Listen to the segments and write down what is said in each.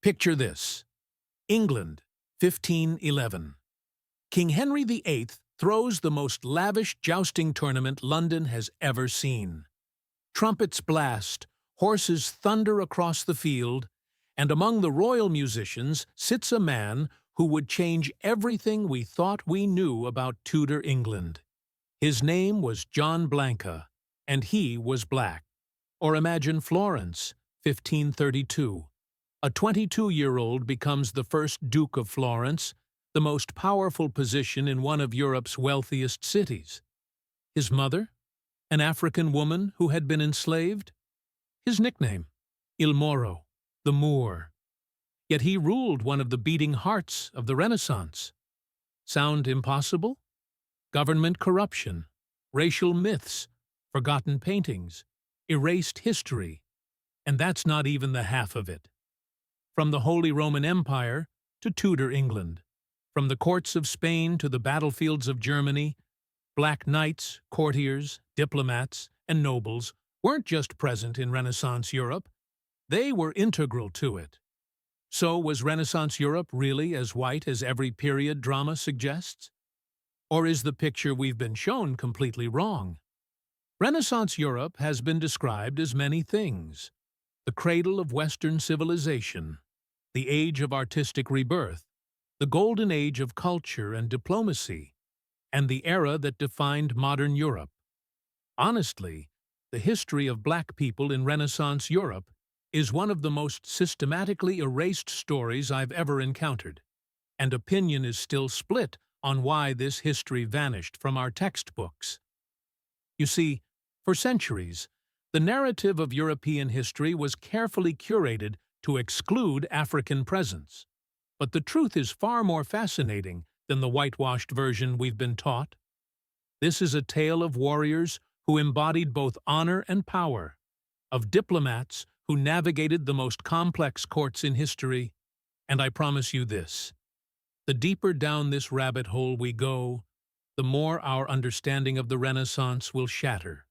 Picture this. England, 1511. King Henry VIII throws the most lavish jousting tournament London has ever seen. Trumpets blast, horses thunder across the field, and among the royal musicians sits a man who would change everything we thought we knew about Tudor England. His name was John Blanke, and he was black. Or imagine Florence, 1532. A 22-year-old becomes the first Duke of Florence, the most powerful position in one of Europe's wealthiest cities. His mother? An African woman who had been enslaved? His nickname? Il Moro, the Moor. Yet he ruled one of the beating hearts of the Renaissance. Sound impossible? Government corruption, racial myths, forgotten paintings, erased history, and that's not even the half of it. From the Holy Roman Empire to Tudor England, from the courts of Spain to the battlefields of Germany, black knights, courtiers, diplomats, and nobles weren't just present in Renaissance Europe, they were integral to it. So was Renaissance Europe really as white as every period drama suggests? Or is the picture we've been shown completely wrong? Renaissance Europe has been described as many things: the cradle of Western civilization, the age of artistic rebirth, the golden age of culture and diplomacy, and the era that defined modern Europe. Honestly, the history of black people in Renaissance Europe is one of the most systematically erased stories I've ever encountered, and opinion is still split on why this history vanished from our textbooks. You see, for centuries, the narrative of European history was carefully curated to exclude African presence. But the truth is far more fascinating than the whitewashed version we've been taught. This is a tale of warriors who embodied both honor and power, of diplomats who navigated the most complex courts in history, and I promise you this: the deeper down this rabbit hole we go, the more our understanding of the Renaissance will shatter.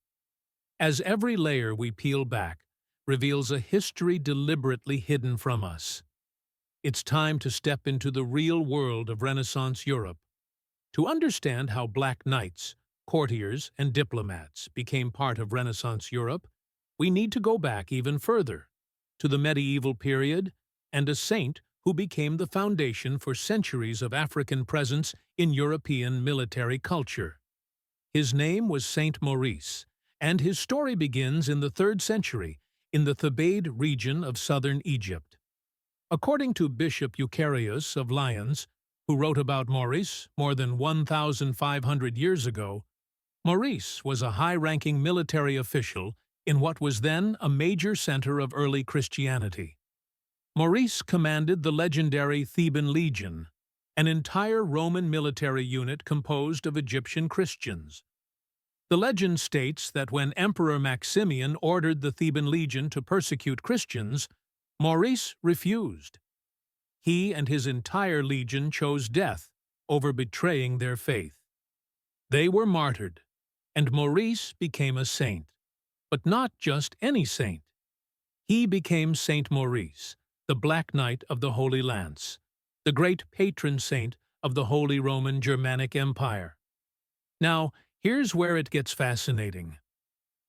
As every layer we peel back reveals a history deliberately hidden from us. It's time to step into the real world of Renaissance Europe. To understand how black knights, courtiers, and diplomats became part of Renaissance Europe, we need to go back even further, to the medieval period and a saint who became the foundation for centuries of African presence in European military culture. His name was Saint Maurice, and his story begins in the 3rd century in the Thebaid region of southern Egypt. According to Bishop Eucharius of Lyons, who wrote about Maurice more than 1,500 years ago, Maurice was a high-ranking military official in what was then a major center of early Christianity. Maurice commanded the legendary Theban Legion, an entire Roman military unit composed of Egyptian Christians. The legend states that when Emperor Maximian ordered the Theban Legion to persecute Christians, Maurice refused. He and his entire legion chose death over betraying their faith. They were martyred, and Maurice became a saint. But not just any saint. He became Saint Maurice, the Black Knight of the Holy Lance, the great patron saint of the Holy Roman Germanic Empire. Now, here's where it gets fascinating.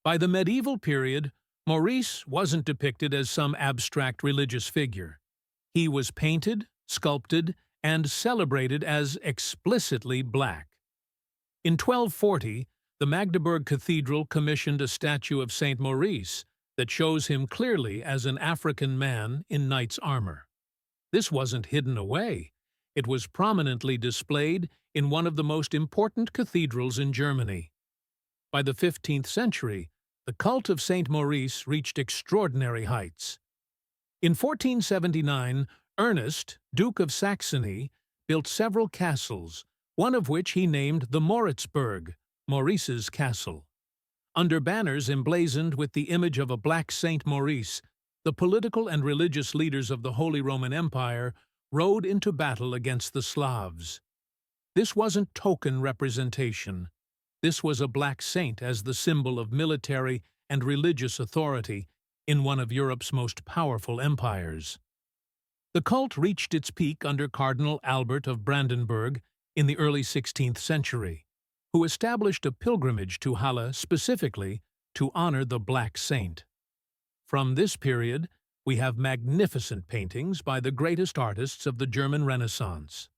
By the medieval period, Maurice wasn't depicted as some abstract religious figure. He was painted, sculpted, and celebrated as explicitly black. In 1240, the Magdeburg Cathedral commissioned a statue of Saint Maurice that shows him clearly as an African man in knight's armor. This wasn't hidden away. It was prominently displayed in one of the most important cathedrals in Germany. By the 15th century, the cult of Saint Maurice reached extraordinary heights. In 1479, Ernest, Duke of Saxony, built several castles, one of which he named the Moritzburg, Maurice's castle. Under banners emblazoned with the image of a black Saint Maurice, the political and religious leaders of the Holy Roman Empire rode into battle against the Slavs. This wasn't token representation. This was a black saint as the symbol of military and religious authority in one of Europe's most powerful empires. The cult reached its peak under Cardinal Albert of Brandenburg in the early 16th century, who established a pilgrimage to Halle specifically to honor the Black Saint. From this period, we have magnificent paintings by the greatest artists of the German Renaissance.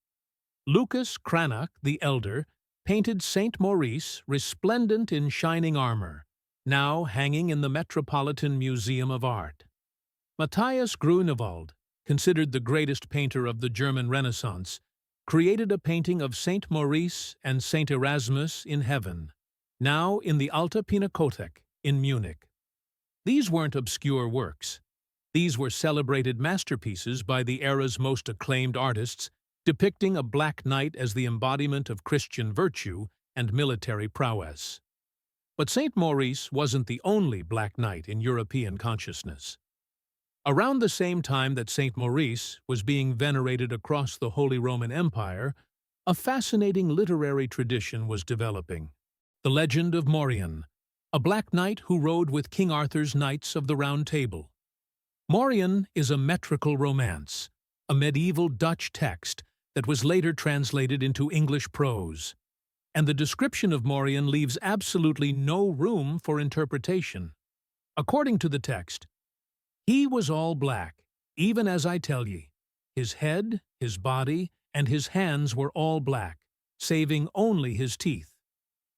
Lucas Cranach the Elder painted Saint Maurice resplendent in shining armor, now hanging in the Metropolitan Museum of Art. Matthias Grunewald, considered the greatest painter of the German Renaissance, created a painting of Saint Maurice and Saint Erasmus in heaven, now in the Alte Pinakothek in Munich. These weren't obscure works. These were celebrated masterpieces by the era's most acclaimed artists, depicting a Black Knight as the embodiment of Christian virtue and military prowess. But Saint Maurice wasn't the only Black Knight in European consciousness. Around the same time that Saint Maurice was being venerated across the Holy Roman Empire, a fascinating literary tradition was developing. The legend of Morian, a Black Knight who rode with King Arthur's Knights of the Round Table. Morian is a metrical romance, a medieval Dutch text that was later translated into English prose, and the description of Morian leaves absolutely no room for interpretation. According to the text, "He was all black, even as I tell ye. His head, his body, and his hands were all black, saving only his teeth.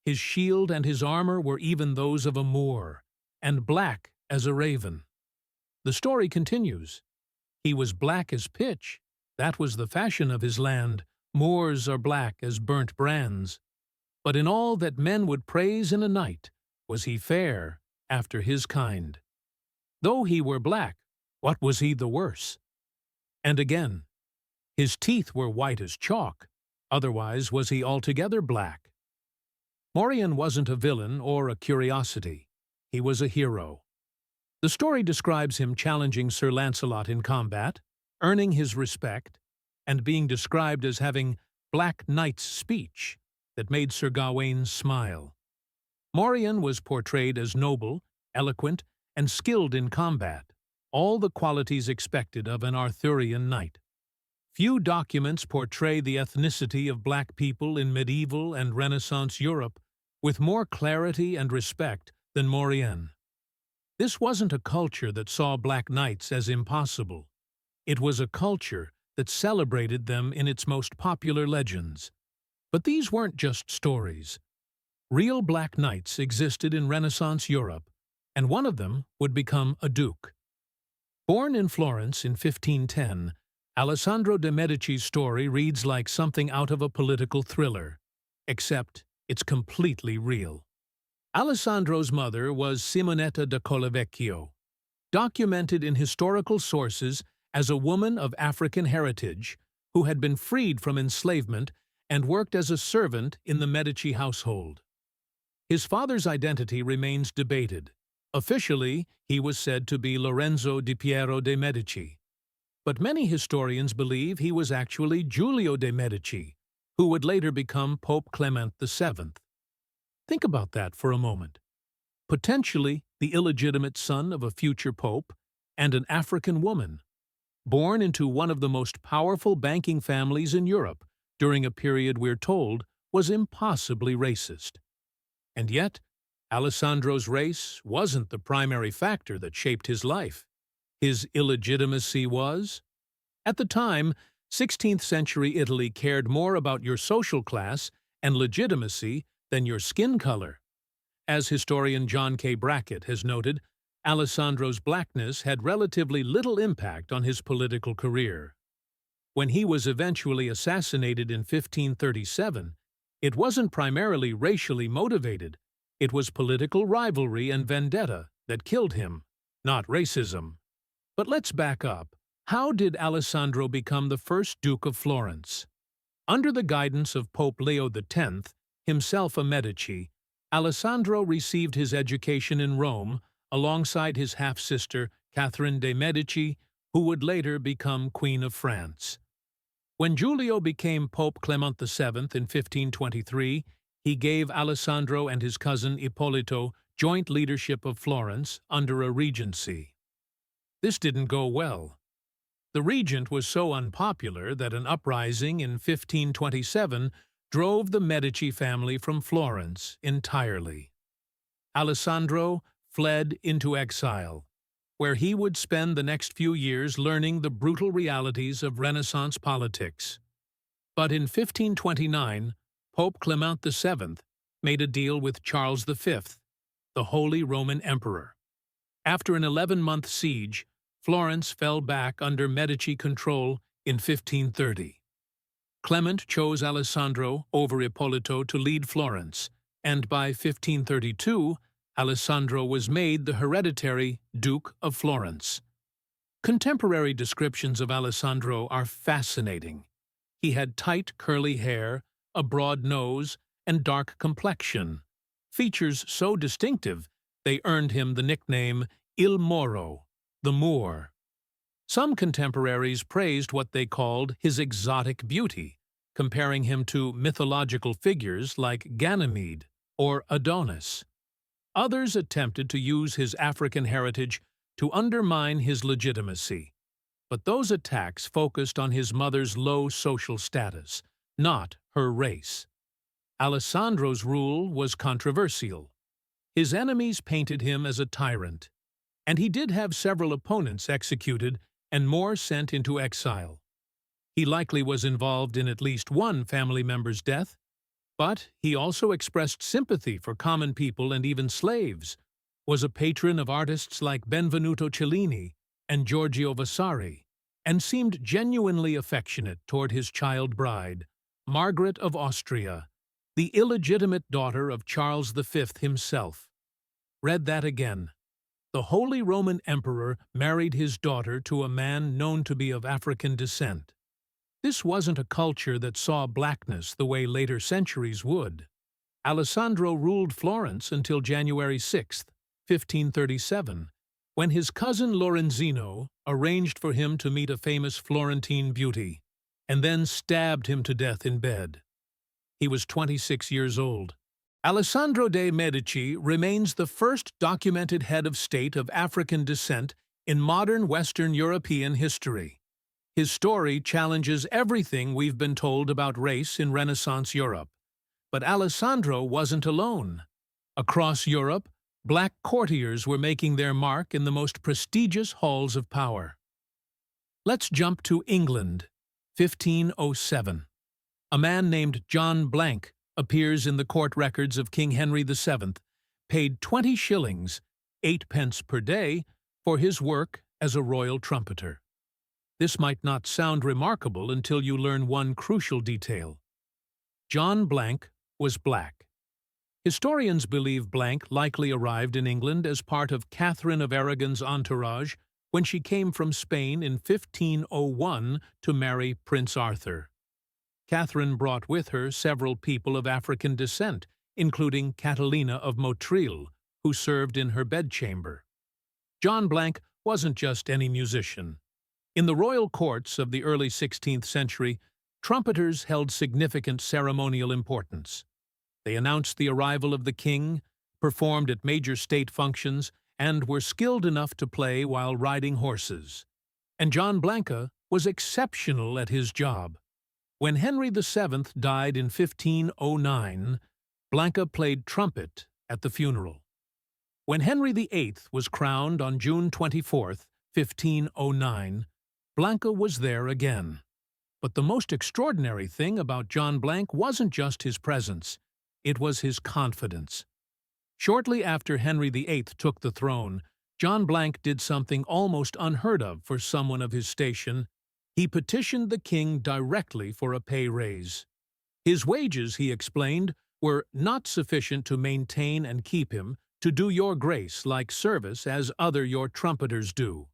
His shield and his armor were even those of a Moor, and black as a raven." The story continues. He was black as pitch. That was the fashion of his land. Moors are black as burnt brands. But in all that men would praise in a knight, was he fair after his kind. Though he were black, what was he the worse? And again, his teeth were white as chalk, otherwise was he altogether black. Morian wasn't a villain or a curiosity. He was a hero. The story describes him challenging Sir Lancelot in combat, earning his respect, and being described as having Black Knight's speech that made Sir Gawain smile. Morian was portrayed as noble, eloquent, and skilled in combat, all the qualities expected of an Arthurian knight. Few documents portray the ethnicity of black people in medieval and Renaissance Europe with more clarity and respect than Morian. This wasn't a culture that saw black knights as impossible. It was a culture that celebrated them in its most popular legends. But these weren't just stories. Real black knights existed in Renaissance Europe, and one of them would become a duke. Born in Florence in 1510, Alessandro de Medici's story reads like something out of a political thriller, except it's completely real. Alessandro's mother was Simonetta da Collavecchio, documented in historical sources as a woman of African heritage who had been freed from enslavement and worked as a servant in the Medici household. His father's identity remains debated. Officially, he was said to be Lorenzo di Piero de' Medici, but many historians believe he was actually Giulio de' Medici, who would later become Pope Clement VII. Think about that for a moment. Potentially the illegitimate son of a future pope and an African woman, born into one of the most powerful banking families in Europe during a period we're told was impossibly racist. And yet, Alessandro's race wasn't the primary factor that shaped his life. His illegitimacy was. At the time, 16th century Italy cared more about your social class and legitimacy than your skin color. As historian John K. Brackett has noted, Alessandro's blackness had relatively little impact on his political career. When he was eventually assassinated in 1537, it wasn't primarily racially motivated. It was political rivalry and vendetta that killed him, not racism. But let's back up. How did Alessandro become the first Duke of Florence? Under the guidance of Pope Leo X, himself a Medici, Alessandro received his education in Rome alongside his half-sister Catherine de' Medici, who would later become Queen of France. When Giulio became Pope Clement VII in 1523, he gave Alessandro and his cousin Ippolito joint leadership of Florence under a regency. This didn't go well. The regent was so unpopular that an uprising in 1527 drove the Medici family from Florence entirely. Alessandro fled into exile, where he would spend the next few years learning the brutal realities of Renaissance politics. But in 1529, Pope Clement VII made a deal with Charles V, the Holy Roman Emperor. After an 11-month siege, Florence fell back under Medici control in 1530. Clement chose Alessandro over Ippolito to lead Florence, and by 1532, Alessandro was made the hereditary Duke of Florence. Contemporary descriptions of Alessandro are fascinating. He had tight curly hair, a broad nose, and dark complexion, features so distinctive they earned him the nickname Il Moro, the Moor. Some contemporaries praised what they called his exotic beauty, comparing him to mythological figures like Ganymede or Adonis. Others attempted to use his African heritage to undermine his legitimacy, but those attacks focused on his mother's low social status, not her race. Alessandro's rule was controversial. His enemies painted him as a tyrant, and he did have several opponents executed and more sent into exile. He likely was involved in at least one family member's death, but he also expressed sympathy for common people and even slaves, was a patron of artists like Benvenuto Cellini and Giorgio Vasari, and seemed genuinely affectionate toward his child bride, Margaret of Austria, the illegitimate daughter of Charles V himself. Read that again. The Holy Roman Emperor married his daughter to a man known to be of African descent. This wasn't a culture that saw blackness the way later centuries would. Alessandro ruled Florence until January 6, 1537, when his cousin Lorenzino arranged for him to meet a famous Florentine beauty, and then stabbed him to death in bed. He was 26 years old. Alessandro de Medici remains the first documented head of state of African descent in modern Western European history. His story challenges everything we've been told about race in Renaissance Europe. But Alessandro wasn't alone. Across Europe, black courtiers were making their mark in the most prestigious halls of power. Let's jump to England, 1507. A man named John Blanke appears in the court records of King Henry VII, paid 20 shillings, 8 pence per day, for his work as a royal trumpeter. This might not sound remarkable until you learn one crucial detail. John Blanke was black. Historians believe Blanke likely arrived in England as part of Catherine of Aragon's entourage when she came from Spain in 1501 to marry Prince Arthur. Catherine brought with her several people of African descent, including Catalina of Motril, who served in her bedchamber. John Blanke wasn't just any musician. In the royal courts of the early 16th century, trumpeters held significant ceremonial importance. They announced the arrival of the king, performed at major state functions, and were skilled enough to play while riding horses. And John Blanke was exceptional at his job. When Henry VII died in 1509, Blanke played trumpet at the funeral. When Henry VIII was crowned on June 24, 1509, Blanke was there again. But the most extraordinary thing about John Blanke wasn't just his presence, it was his confidence. Shortly after Henry VIII took the throne, John Blanke did something almost unheard of for someone of his station. He petitioned the king directly for a pay raise. His wages, he explained, were not sufficient to maintain and keep him, to do your grace like service as other your trumpeters do.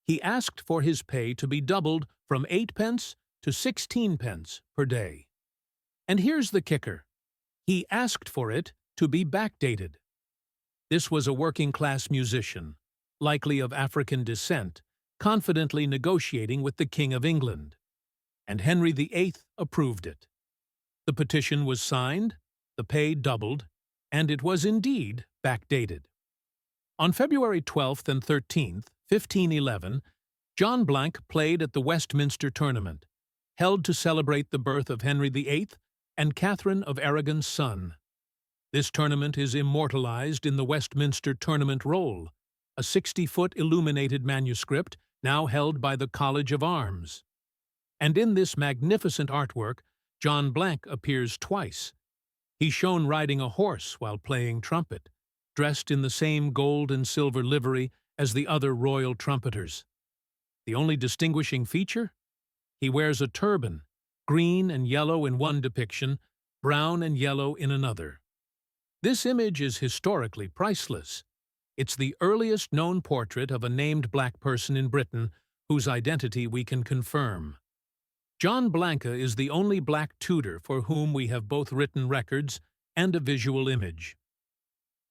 He asked for his pay to be doubled from 8 pence to 16 pence per day. And here's the kicker. He asked for it to be backdated. This was a working-class musician, likely of African descent, confidently negotiating with the King of England. And Henry VIII approved it. The petition was signed, the pay doubled, and it was indeed backdated. On February 12th and 13th, 1511, John Blanke played at the Westminster Tournament, held to celebrate the birth of Henry VIII and Catherine of Aragon's son. This tournament is immortalized in the Westminster Tournament Roll, a 60-foot illuminated manuscript now held by the College of Arms. And in this magnificent artwork, John Blanke appears twice. He's shown riding a horse while playing trumpet, dressed in the same gold and silver livery as the other royal trumpeters. The only distinguishing feature? He wears a turban, green and yellow in one depiction, brown and yellow in another. This image is historically priceless. It's the earliest known portrait of a named black person in Britain whose identity we can confirm. John Blanke is the only black tutor for whom we have both written records and a visual image.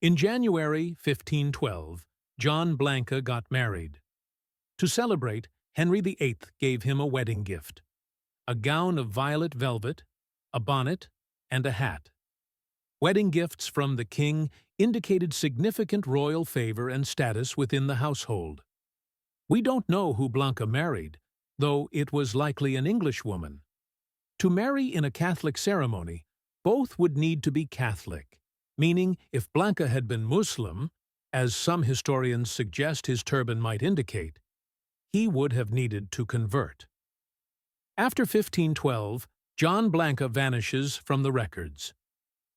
In January 1512, John Blanke got married. To celebrate, Henry VIII gave him a wedding gift: a gown of violet velvet, a bonnet, and a hat. Wedding gifts from the king indicated significant royal favor and status within the household. We don't know who Blanke married, though it was likely an Englishwoman. To marry in a Catholic ceremony, both would need to be Catholic, meaning if Blanke had been Muslim, as some historians suggest his turban might indicate, he would have needed to convert. After 1512, John Blanke vanishes from the records.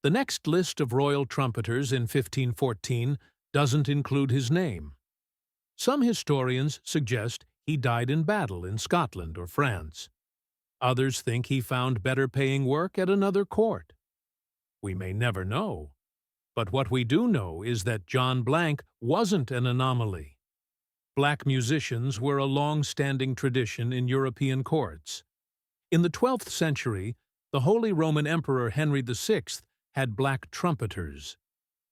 The next list of royal trumpeters in 1514 doesn't include his name. Some historians suggest he died in battle in Scotland or France. Others think he found better-paying work at another court. We may never know. But what we do know is that John Blanke wasn't an anomaly. Black musicians were a long-standing tradition in European courts. In the 12th century, the Holy Roman Emperor Henry VI had black trumpeters.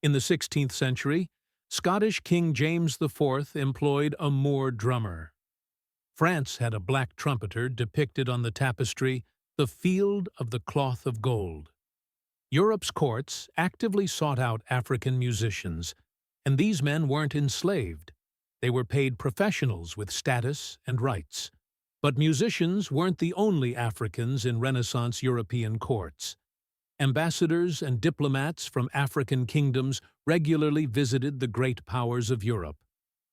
In the 16th century, Scottish King James IV employed a Moor drummer. France had a black trumpeter depicted on the tapestry, "The Field of the Cloth of Gold." Europe's courts actively sought out African musicians, and these men weren't enslaved. They were paid professionals with status and rights. But musicians weren't the only Africans in Renaissance European courts. Ambassadors and diplomats from African kingdoms regularly visited the great powers of Europe,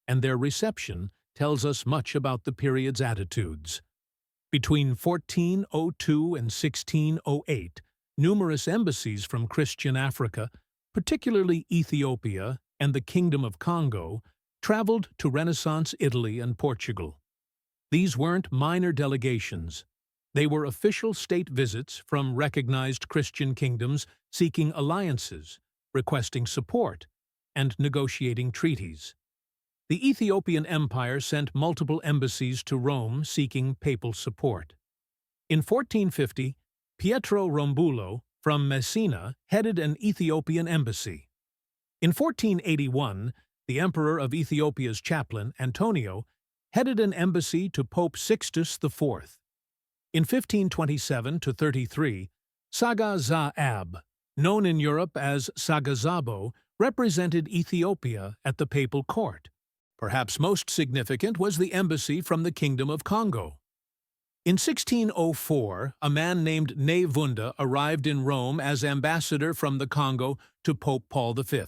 and their reception tells us much about the period's attitudes. Between 1402 and 1608, numerous embassies from Christian Africa, particularly Ethiopia and the Kingdom of Congo, traveled to Renaissance Italy and Portugal. These weren't minor delegations. They were official state visits from recognized Christian kingdoms seeking alliances, requesting support, and negotiating treaties. The Ethiopian Empire sent multiple embassies to Rome seeking papal support. In 1450, Pietro Rombulo from Messina headed an Ethiopian embassy. In 1481, the Emperor of Ethiopia's chaplain, Antonio, headed an embassy to Pope Sixtus IV. In 1527–33, Saga Zaab, known in Europe as Sagazabo, represented Ethiopia at the papal court. Perhaps most significant was the embassy from the Kingdom of Congo. In 1604, a man named Nevunda arrived in Rome as ambassador from the Congo to Pope Paul V.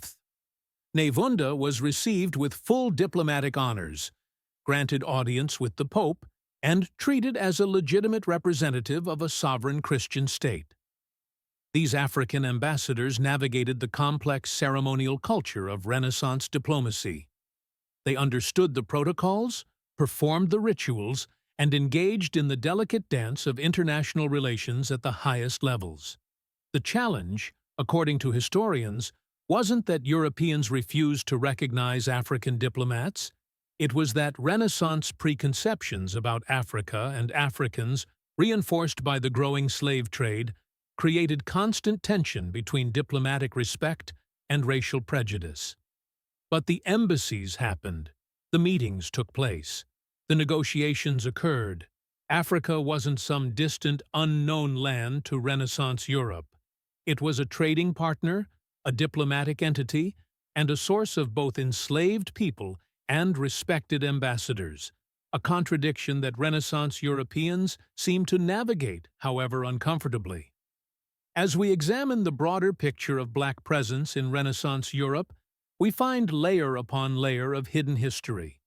Nevunda was received with full diplomatic honors, granted audience with the Pope, and treated as a legitimate representative of a sovereign Christian state. These African ambassadors navigated the complex ceremonial culture of Renaissance diplomacy. They understood the protocols, performed the rituals, and engaged in the delicate dance of international relations at the highest levels. The challenge, according to historians, wasn't that Europeans refused to recognize African diplomats. It was that Renaissance preconceptions about Africa and Africans, reinforced by the growing slave trade, created constant tension between diplomatic respect and racial prejudice. But the embassies happened. The meetings took place. The negotiations occurred. Africa wasn't some distant, unknown land to Renaissance Europe. It was a trading partner, a diplomatic entity, and a source of both enslaved people and respected ambassadors, a contradiction that Renaissance Europeans seem to navigate, however uncomfortably. As we examine the broader picture of Black presence in Renaissance Europe, we find layer upon layer of hidden history.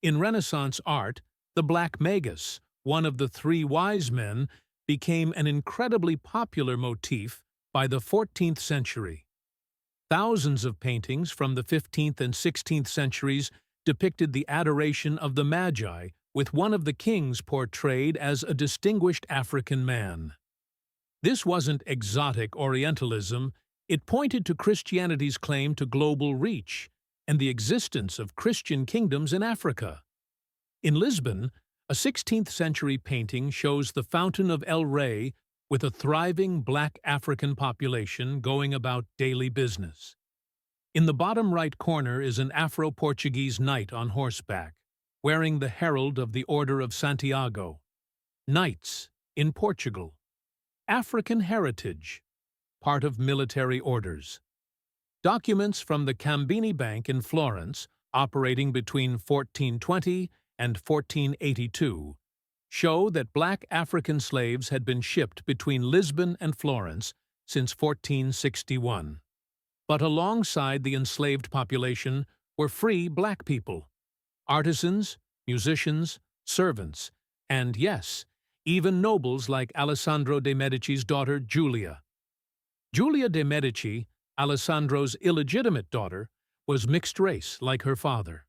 In Renaissance art, the Black Magus, one of the three wise men, became an incredibly popular motif by the 14th century. Thousands of paintings from the 15th and 16th centuries depicted the adoration of the Magi, with one of the kings portrayed as a distinguished African man. This wasn't exotic Orientalism, it pointed to Christianity's claim to global reach and the existence of Christian kingdoms in Africa. In Lisbon, a 16th-century painting shows the Fountain of El Rey with a thriving Black African population going about daily business. In the bottom right corner is an Afro-Portuguese knight on horseback, wearing the herald of the Order of Santiago. Knights, in Portugal. African heritage, part of military orders. Documents from the Cambini Bank in Florence, operating between 1420 and 1482, show that Black African slaves had been shipped between Lisbon and Florence since 1461. But alongside the enslaved population were free Black people, artisans, musicians, servants, and yes, even nobles like Alessandro de Medici's daughter Giulia. Giulia de Medici, Alessandro's illegitimate daughter, was mixed race like her father.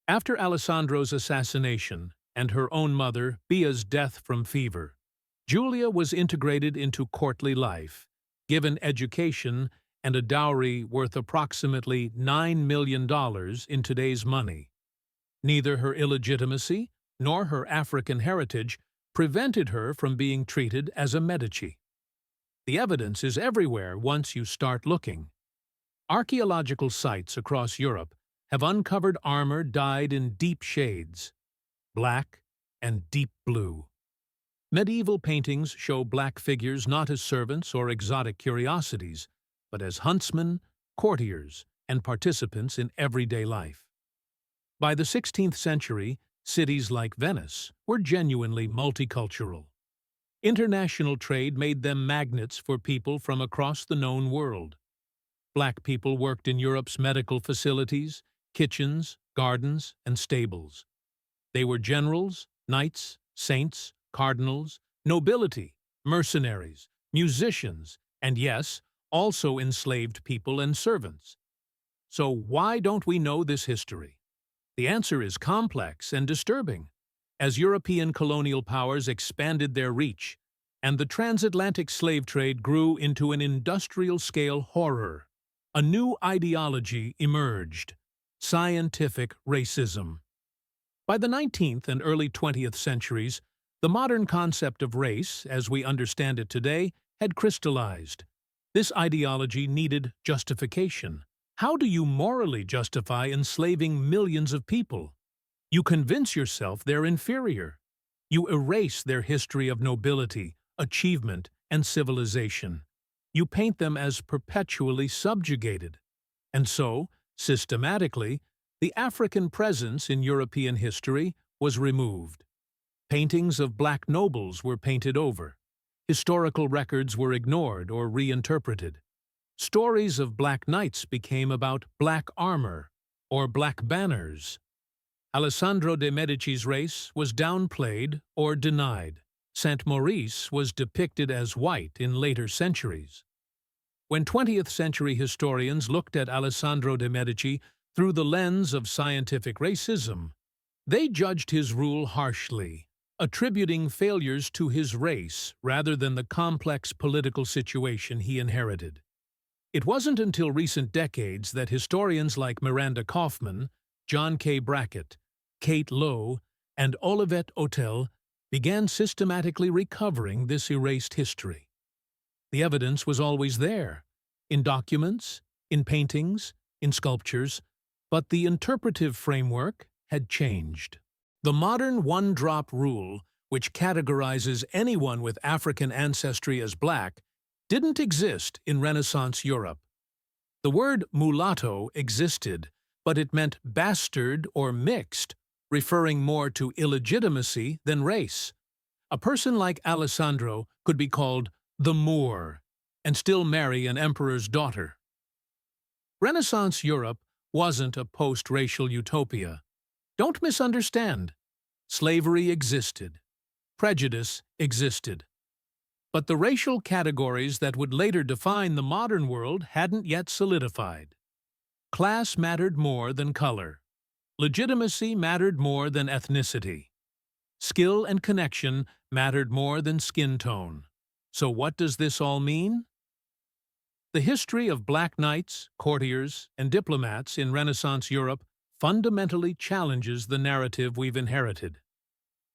After Alessandro's assassination and her own mother, Bia's death from fever, Giulia was integrated into courtly life, given education and a dowry worth approximately $9 million in today's money. Neither her illegitimacy nor her African heritage prevented her from being treated as a Medici. The evidence is everywhere once you start looking. Archaeological sites across Europe have uncovered armor dyed in deep shades, black and deep blue. Medieval paintings show Black figures not as servants or exotic curiosities, but as huntsmen, courtiers, and participants in everyday life. By the 16th century, cities like Venice were genuinely multicultural. International trade made them magnets for people from across the known world. Black people worked in Europe's medical facilities, kitchens, gardens, and stables. They were generals, knights, saints, cardinals, nobility, mercenaries, musicians, and yes, also enslaved people and servants. So why don't we know this history? The answer is complex and disturbing. As European colonial powers expanded their reach, and the transatlantic slave trade grew into an industrial-scale horror, a new ideology emerged: scientific racism. By the 19th and early 20th centuries, the modern concept of race, as we understand it today, had crystallized. This ideology needed justification. How do you morally justify enslaving millions of people? You convince yourself they're inferior. You erase their history of nobility, achievement, and civilization. You paint them as perpetually subjugated. And so, systematically, the African presence in European history was removed. Paintings of Black nobles were painted over. Historical records were ignored or reinterpreted. Stories of Black knights became about Black armor or Black banners. Alessandro de Medici's race was downplayed or denied. Saint Maurice was depicted as white in later centuries. When 20th-century historians looked at Alessandro de Medici through the lens of scientific racism, they judged his rule harshly, attributing failures to his race rather than the complex political situation he inherited. It wasn't until recent decades that historians like Miranda Kaufman, John K. Brackett, Kate Lowe, and Olivette Autel began systematically recovering this erased history. The evidence was always there, in documents, in paintings, in sculptures, but the interpretive framework had changed. The modern one-drop rule, which categorizes anyone with African ancestry as Black, didn't exist in Renaissance Europe. The word mulatto existed, but it meant bastard or mixed, referring more to illegitimacy than race. A person like Alessandro could be called the Moor and still marry an emperor's daughter. Renaissance Europe wasn't a post-racial utopia. Don't misunderstand. Slavery existed. Prejudice existed. But the racial categories that would later define the modern world hadn't yet solidified. Class mattered more than color. Legitimacy mattered more than ethnicity. Skill and connection mattered more than skin tone. So what does this all mean? The history of black knights, courtiers, and diplomats in Renaissance Europe fundamentally challenges the narrative we've inherited.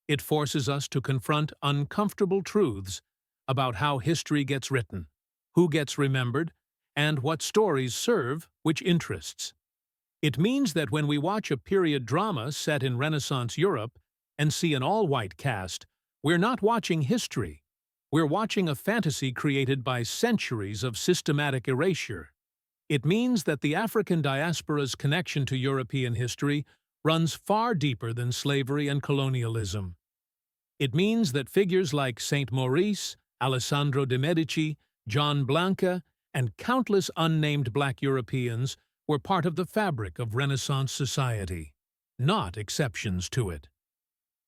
It forces us to confront uncomfortable truths about how history gets written, who gets remembered, and what stories serve which interests. It means that when we watch a period drama set in Renaissance Europe and see an all-white cast, we're not watching history. We're watching a fantasy created by centuries of systematic erasure. It means that the African diaspora's connection to European history runs far deeper than slavery and colonialism. It means that figures like Saint Maurice, Alessandro de Medici, John Blanke, and countless unnamed black Europeans were part of the fabric of Renaissance society, not exceptions to it.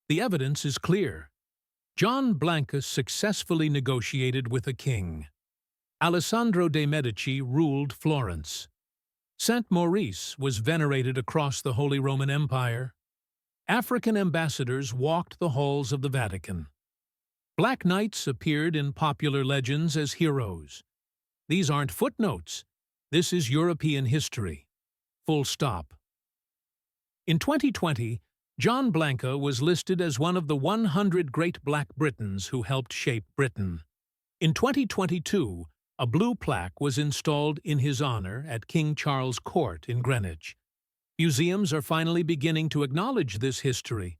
The evidence is clear. John Blanke successfully negotiated with a king. Alessandro de Medici ruled Florence. Saint Maurice was venerated across the Holy Roman Empire. African ambassadors walked the halls of the Vatican. Black knights appeared in popular legends as heroes. These aren't footnotes. This is European history. Full stop. In 2020, John Blanke was listed as one of the 100 great Black Britons who helped shape Britain. In 2022, a blue plaque was installed in his honor at King Charles Court in Greenwich. Museums are finally beginning to acknowledge this history.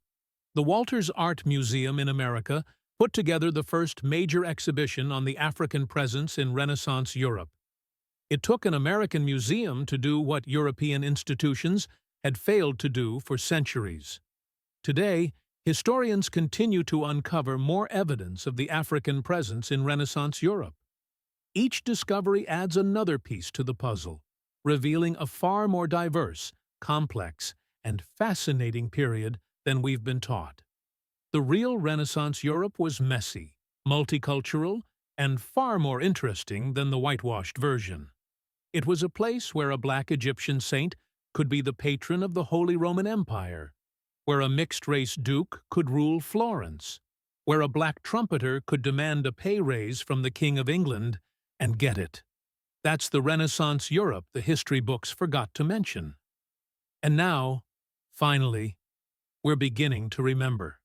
The Walters Art Museum in America put together the first major exhibition on the African presence in Renaissance Europe. It took an American museum to do what European institutions had failed to do for centuries. Today, historians continue to uncover more evidence of the African presence in Renaissance Europe. Each discovery adds another piece to the puzzle, revealing a far more diverse, complex, and fascinating period than we've been taught. The real Renaissance Europe was messy, multicultural, and far more interesting than the whitewashed version. It was a place where a black Egyptian saint could be the patron of the Holy Roman Empire, where a mixed-race duke could rule Florence, where a black trumpeter could demand a pay raise from the King of England and get it. That's the Renaissance Europe the history books forgot to mention. And now, finally, we're beginning to remember.